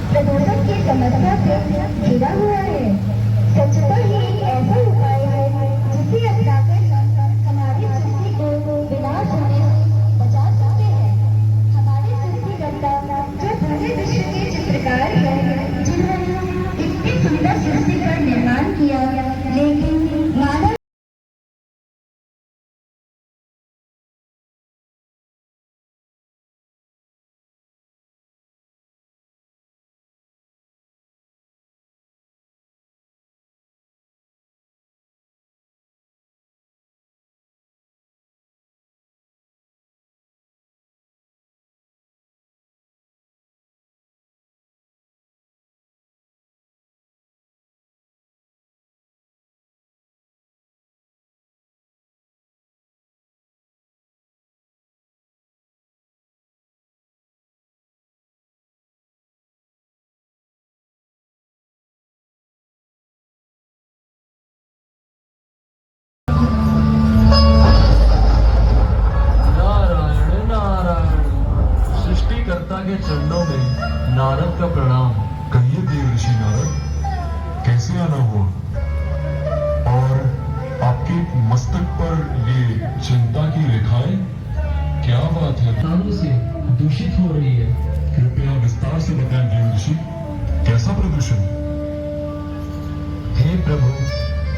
प्रदूषण की समस्या से घिरा हुआ है। स्वच्छता ही एक ऐसा उपाय है जिसे अपनाकर हमारी सृष्टि को विनाश होने से बचा सकते हैं। हमारे सृष्टिकर्ता जो पूरे विश्व के चित्रकार हैं, जिन्होंने इतनी सुंदर सृष्टि का निर्माण किया, लेकिन मानव सृष्टिकर्ता के चरणों में नारद का प्रणाम। कहिए देव ऋषि नारद, कैसे आना हुआ? और आपके मस्तक पर ये चिंता की रेखाएं, क्या बात है? तारों से दूषित हो रही है। कृपया विस्तार से बताएं देव ऋषि, कैसा प्रदूषण? हे प्रभु,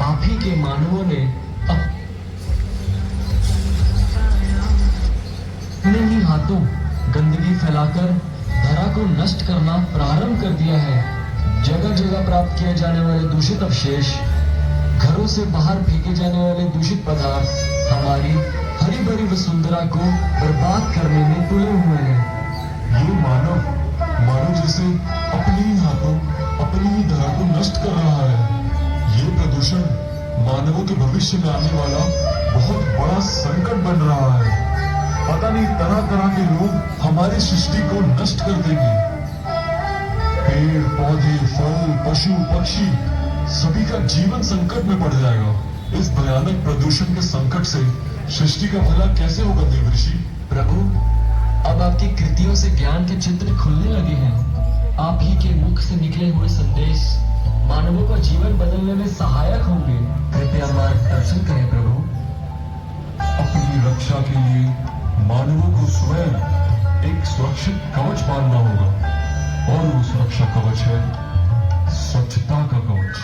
आप ही के मानवों ने अपने ही हाथों गंदगी फैलाकर धरा को नष्ट करना प्रारंभ कर दिया है। जगह जगह प्राप्त किए जाने वाले दूषित अवशेष, घरों से बाहर फेंके जाने वाले दूषित पदार्थ हमारी हरी भरी वसुंधरा को बर्बाद करने में तुले हुए हैं। ये मानव जैसे अपने ही हाथों अपनी ही धरा को नष्ट कर रहा है। ये प्रदूषण मानवों के भविष्य में आने वाला बहुत बड़ा संकट बन रहा है। पता नहीं तरह तरह के लोग हमारी सृष्टि को नष्ट कर देंगे। पेड़ पौधे, फल, पशु पक्षी सभी का जीवन संकट में पड़ जाएगा। इस भयानक प्रदूषण के संकट से सृष्टि का भला कैसे होगा देव ऋषि? प्रभु, अब आपकी कृतियों से ज्ञान के चित्र खुलने लगे हैं। आप ही के मुख से निकले हुए संदेश मानवों का जीवन बदलने में सहायक होंगे। कृपया मार्गदर्शन करें प्रभु। अपनी रक्षा के लिए मानवों को स्वयं एक सुरक्षित कवच बांधना होगा, और वो सुरक्षा कवच है स्वच्छता का कवच।